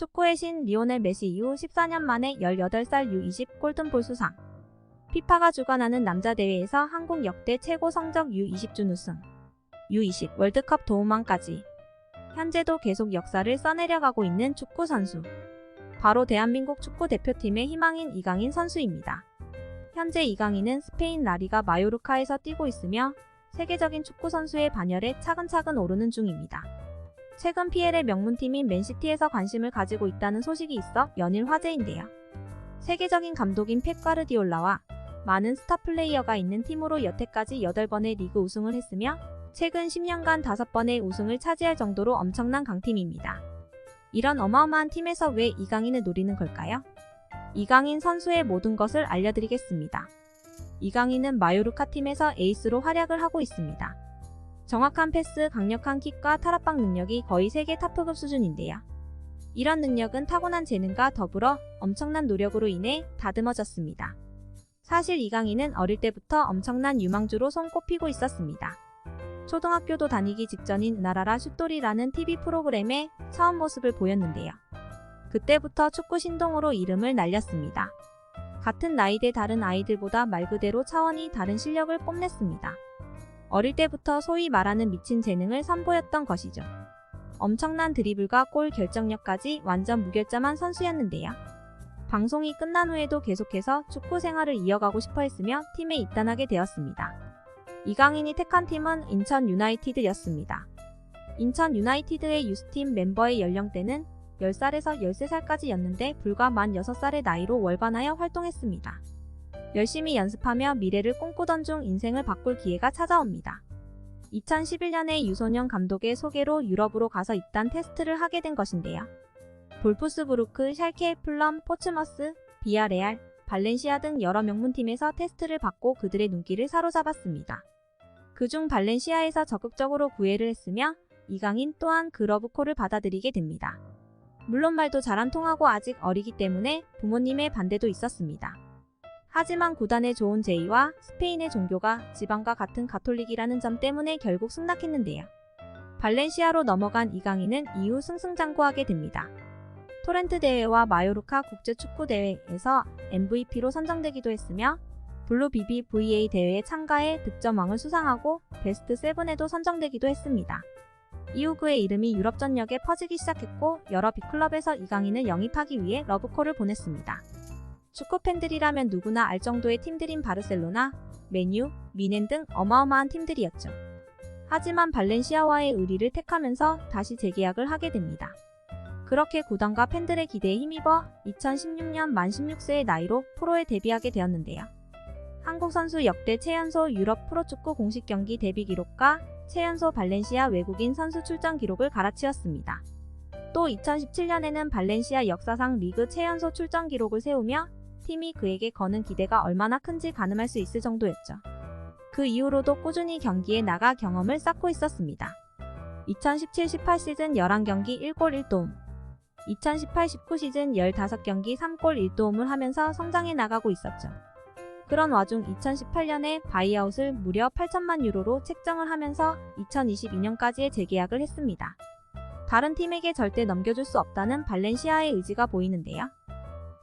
축구의 신 리오넬 메시 이후 14년 만에 18살 U20 골든볼 수상. 피파가 주관하는 남자 대회에서 한국 역대 최고 성적 U20 준우승. U20 월드컵 도움왕까지. 현재도 계속 역사를 써내려가고 있는 축구 선수. 바로 대한민국 축구 대표팀의 희망인 이강인 선수입니다. 현재 이강인은 스페인 라리가 마요르카에서 뛰고 있으며 세계적인 축구 선수의 반열에 차근차근 오르는 중입니다. 최근 PL의 명문팀인 맨시티에서 관심을 가지고 있다는 소식이 있어 연일 화제인데요. 세계적인 감독인 펩 가르디올라와 많은 스타 플레이어가 있는 팀으로 여태까지 8번의 리그 우승을 했으며 최근 10년간 5번의 우승을 차지할 정도로 엄청난 강팀입니다. 이런 어마어마한 팀에서 왜 이강인을 노리는 걸까요? 이강인 선수의 모든 것을 알려드리겠습니다. 이강인은 마요르카 팀에서 에이스로 활약을 하고 있습니다. 정확한 패스, 강력한 킥과 탈압박 능력이 거의 세계 탑급 수준인데요. 이런 능력은 타고난 재능과 더불어 엄청난 노력으로 인해 다듬어졌습니다. 사실 이강인은 어릴 때부터 엄청난 유망주로 손꼽히고 있었습니다. 초등학교도 다니기 직전인 으나라라 슛돌이라는 TV 프로그램에 처음 모습을 보였는데요. 그때부터 축구 신동으로 이름을 날렸습니다. 같은 나이대 다른 아이들보다 말 그대로 차원이 다른 실력을 뽐냈습니다. 어릴 때부터 소위 말하는 미친 재능을 선보였던 것이죠. 엄청난 드리블과 골 결정력까지 완전 무결점한 선수였는데요. 방송이 끝난 후에도 계속해서 축구 생활을 이어가고 싶어 했으며 팀에 입단하게 되었습니다. 이강인이 택한 팀은 인천 유나이티드였습니다. 인천 유나이티드의 유스팀 멤버의 연령대는 10살에서 13살까지였는데 불과 만 6살의 나이로 월반하여 활동했습니다. 열심히 연습하며 미래를 꿈꾸던 중 인생을 바꿀 기회가 찾아옵니다. 2011년에 유소년 감독의 소개로 유럽으로 가서 입단 테스트를 하게 된 것인데요. 볼프스부르크, 샬케, 플럼, 포츠머스, 비아레알, 발렌시아 등 여러 명문팀에서 테스트를 받고 그들의 눈길을 사로잡았습니다. 그중 발렌시아에서 적극적으로 구애를 했으며 이강인 또한 그 러브콜을 받아들이게 됩니다. 물론 말도 잘 안 통하고 아직 어리기 때문에 부모님의 반대도 있었습니다. 하지만 구단의 좋은 제의와 스페인의 종교가 지방과 같은 가톨릭이라는 점 때문에 결국 승낙했는데요. 발렌시아로 넘어간 이강인은 이후 승승장구하게 됩니다. 토렌트 대회와 마요르카 국제축구대회에서 MVP로 선정되기도 했으며 블루 BBVA 대회에 참가해 득점왕을 수상하고 베스트 7에도 선정되기도 했습니다. 이후 그의 이름이 유럽 전역에 퍼지기 시작했고 여러 빅클럽에서 이강인을 영입하기 위해 러브콜을 보냈습니다. 축구팬들이라면 누구나 알 정도의 팀들인 바르셀로나, 맨유, 미넨 등 어마어마한 팀들이었죠. 하지만 발렌시아와의 의리를 택하면서 다시 재계약을 하게 됩니다. 그렇게 구단과 팬들의 기대에 힘입어 2016년 만 16세의 나이로 프로에 데뷔하게 되었는데요. 한국 선수 역대 최연소 유럽 프로축구 공식 경기 데뷔 기록과 최연소 발렌시아 외국인 선수 출전 기록을 갈아치웠습니다. 또 2017년에는 발렌시아 역사상 리그 최연소 출전 기록을 세우며 팀이 그에게 거는 기대가 얼마나 큰지 가늠할 수 있을 정도였죠. 그 이후로도 꾸준히 경기에 나가 경험을 쌓고 있었습니다. 2017-18 시즌 11경기 1골 1도움, 2018-19 시즌 15경기 3골 1도움을 하면서 성장해 나가고 있었죠. 그런 와중 2018년에 바이아웃을 무려 8천만 유로로 책정을 하면서 2022년까지의 재계약을 했습니다. 다른 팀에게 절대 넘겨줄 수 없다는 발렌시아의 의지가 보이는데요.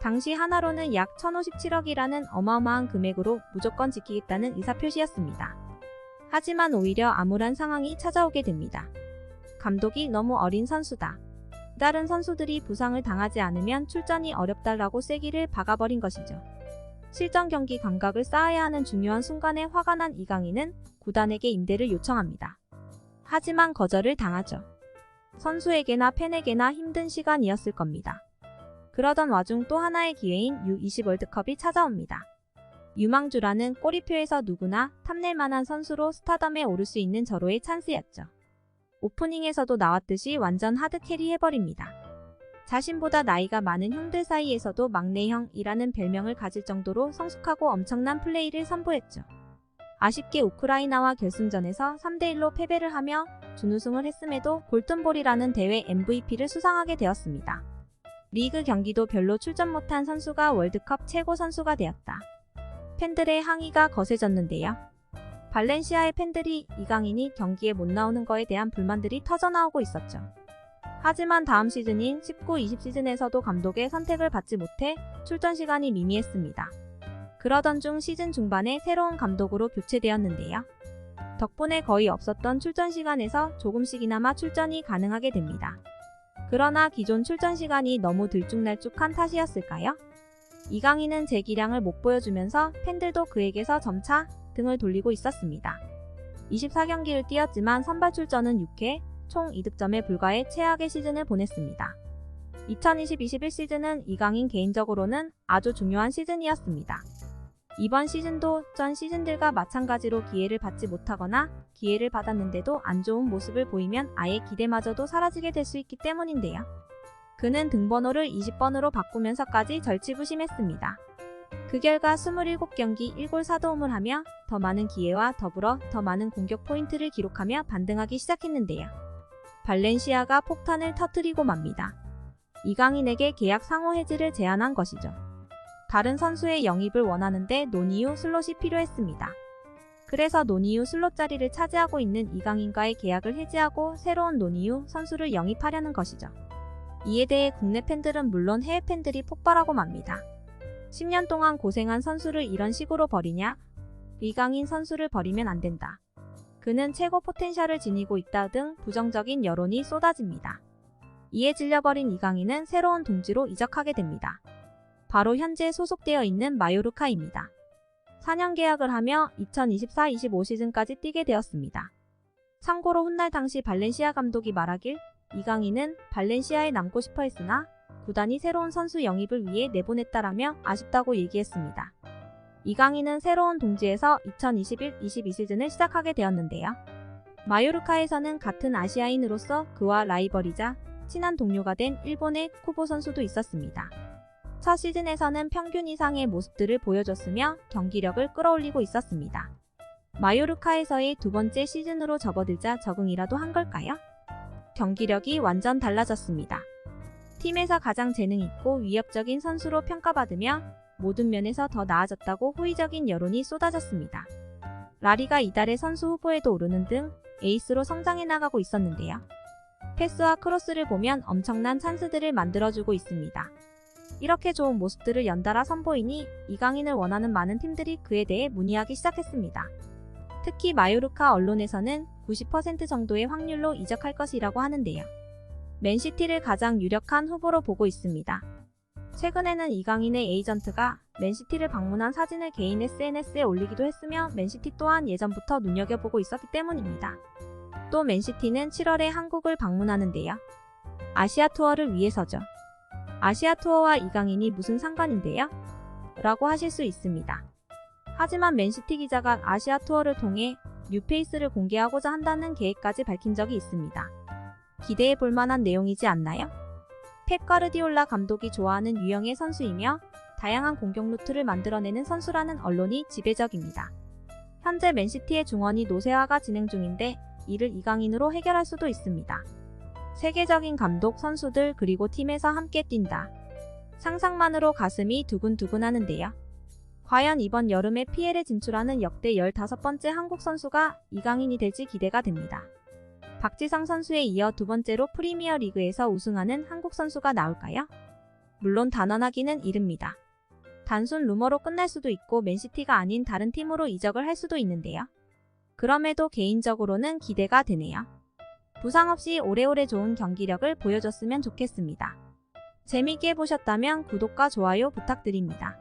당시 하나로는 약 1,057억이라는 어마어마한 금액으로 무조건 지키겠다는 의사표시였습니다. 하지만 오히려 암울한 상황이 찾아오게 됩니다. 감독이 너무 어린 선수다. 다른 선수들이 부상을 당하지 않으면 출전이 어렵다라고 쐐기를 박아버린 것이죠. 실전 경기 감각을 쌓아야 하는 중요한 순간에 화가 난 이강인은 구단에게 임대를 요청합니다. 하지만 거절을 당하죠. 선수에게나 팬에게나 힘든 시간이었을 겁니다. 그러던 와중 또 하나의 기회인 U20 월드컵이 찾아옵니다. 유망주라는 꼬리표에서 누구나 탐낼 만한 선수로 스타덤에 오를 수 있는 절호의 찬스였죠. 오프닝에서도 나왔듯이 완전 하드캐리 해버립니다. 자신보다 나이가 많은 형들 사이에서도 막내형이라는 별명을 가질 정도로 성숙하고 엄청난 플레이를 선보였죠. 아쉽게 우크라이나와 결승전에서 3대1로 패배를 하며 준우승을 했음에도 골든볼이라는 대회 MVP를 수상하게 되었습니다. 리그 경기도 별로 출전 못한 선수가 월드컵 최고 선수가 되었다. 팬들의 항의가 거세졌는데요. 발렌시아의 팬들이 이강인이 경기에 못 나오는 거에 대한 불만들이 터져나오고 있었죠. 하지만 다음 시즌인 19-20 시즌에서도 감독의 선택을 받지 못해 출전 시간이 미미했습니다. 그러던 중 시즌 중반에 새로운 감독으로 교체되었는데요. 덕분에 거의 없었던 출전 시간에서 조금씩이나마 출전이 가능하게 됩니다. 그러나 기존 출전 시간이 너무 들쭉날쭉한 탓이었을까요? 이강인은 제 기량을 못 보여주면서 팬들도 그에게서 점차 등을 돌리고 있었습니다. 24경기를 뛰었지만 선발 출전은 6회, 총 2득점에 불과해 최악의 시즌을 보냈습니다. 2020-21 시즌은 이강인 개인적으로는 아주 중요한 시즌이었습니다. 이번 시즌도 전 시즌들과 마찬가지로 기회를 받지 못하거나 기회를 받았는데도 안 좋은 모습을 보이면 아예 기대마저도 사라지게 될 수 있기 때문인데요. 그는 등번호를 20번으로 바꾸면서까지 절치부심했습니다. 그 결과 27경기 1골 4도움을 하며 더 많은 기회와 더불어 더 많은 공격 포인트를 기록하며 반등하기 시작했는데요. 발렌시아가 폭탄을 터뜨리고 맙니다. 이강인에게 계약 상호 해지를 제안한 것이죠. 다른 선수의 영입을 원하는데 논이후 슬롯이 필요했습니다. 그래서 논이후 슬롯 자리를 차지하고 있는 이강인과의 계약을 해지하고 새로운 논이후 선수를 영입하려는 것이죠. 이에 대해 국내 팬들은 물론 해외 팬들이 폭발하고 맙니다. 10년 동안 고생한 선수를 이런 식으로 버리냐? 이강인 선수를 버리면 안 된다. 그는 최고 포텐셜을 지니고 있다 등 부정적인 여론이 쏟아집니다. 이에 질려버린 이강인은 새로운 둥지로 이적하게 됩니다. 바로 현재 소속되어 있는 마요르카입니다. 4년 계약을 하며 2024-25 시즌까지 뛰게 되었습니다. 참고로 훗날 당시 발렌시아 감독이 말하길 이강인은 발렌시아에 남고 싶어 했으나 구단이 새로운 선수 영입을 위해 내보냈다라며 아쉽다고 얘기했습니다. 이강인은 새로운 동지에서 2021-22 시즌을 시작하게 되었는데요. 마요르카에서는 같은 아시아인으로서 그와 라이벌이자 친한 동료가 된 일본의 쿠보 선수도 있었습니다. 첫 시즌에서는 평균 이상의 모습들을 보여줬으며 경기력을 끌어올리고 있었습니다. 마요르카에서의 두 번째 시즌으로 접어들자 적응이라도 한 걸까요? 경기력이 완전 달라졌습니다. 팀에서 가장 재능 있고 위협적인 선수로 평가받으며 모든 면에서 더 나아졌다고 호의적인 여론이 쏟아졌습니다. 라리가 이달의 선수 후보에도 오르는 등 에이스로 성장해 나가고 있었는데요. 패스와 크로스를 보면 엄청난 찬스들을 만들어주고 있습니다. 이렇게 좋은 모습들을 연달아 선보이니 이강인을 원하는 많은 팀들이 그에 대해 문의하기 시작했습니다. 특히 마요르카 언론에서는 90% 정도의 확률로 이적할 것이라고 하는데요. 맨시티를 가장 유력한 후보로 보고 있습니다. 최근에는 이강인의 에이전트가 맨시티를 방문한 사진을 개인 SNS에 올리기도 했으며 맨시티 또한 예전부터 눈여겨보고 있었기 때문입니다. 또 맨시티는 7월에 한국을 방문하는데요. 아시아 투어를 위해서죠. 아시아 투어와 이강인이 무슨 상관인데요? 라고 하실 수 있습니다. 하지만 맨시티 기자가 아시아 투어를 통해 뉴페이스를 공개하고자 한다는 계획까지 밝힌 적이 있습니다. 기대해 볼 만한 내용이지 않나요? 펩 가르디올라 감독이 좋아하는 유형의 선수이며 다양한 공격 루트를 만들어내는 선수라는 언론이 지배적입니다. 현재 맨시티의 중원이 노쇠화가 진행 중인데 이를 이강인으로 해결할 수도 있습니다. 세계적인 감독, 선수들 그리고 팀에서 함께 뛴다. 상상만으로 가슴이 두근두근 하는데요. 과연 이번 여름에 PL에 진출하는 역대 15번째 한국 선수가 이강인이 될지 기대가 됩니다. 박지성 선수에 이어 두 번째로 프리미어 리그에서 우승하는 한국 선수가 나올까요? 물론 단언하기는 이릅니다. 단순 루머로 끝날 수도 있고 맨시티가 아닌 다른 팀으로 이적을 할 수도 있는데요. 그럼에도 개인적으로는 기대가 되네요. 부상 없이 오래오래 좋은 경기력을 보여줬으면 좋겠습니다. 재미있게 보셨다면 구독과 좋아요 부탁드립니다.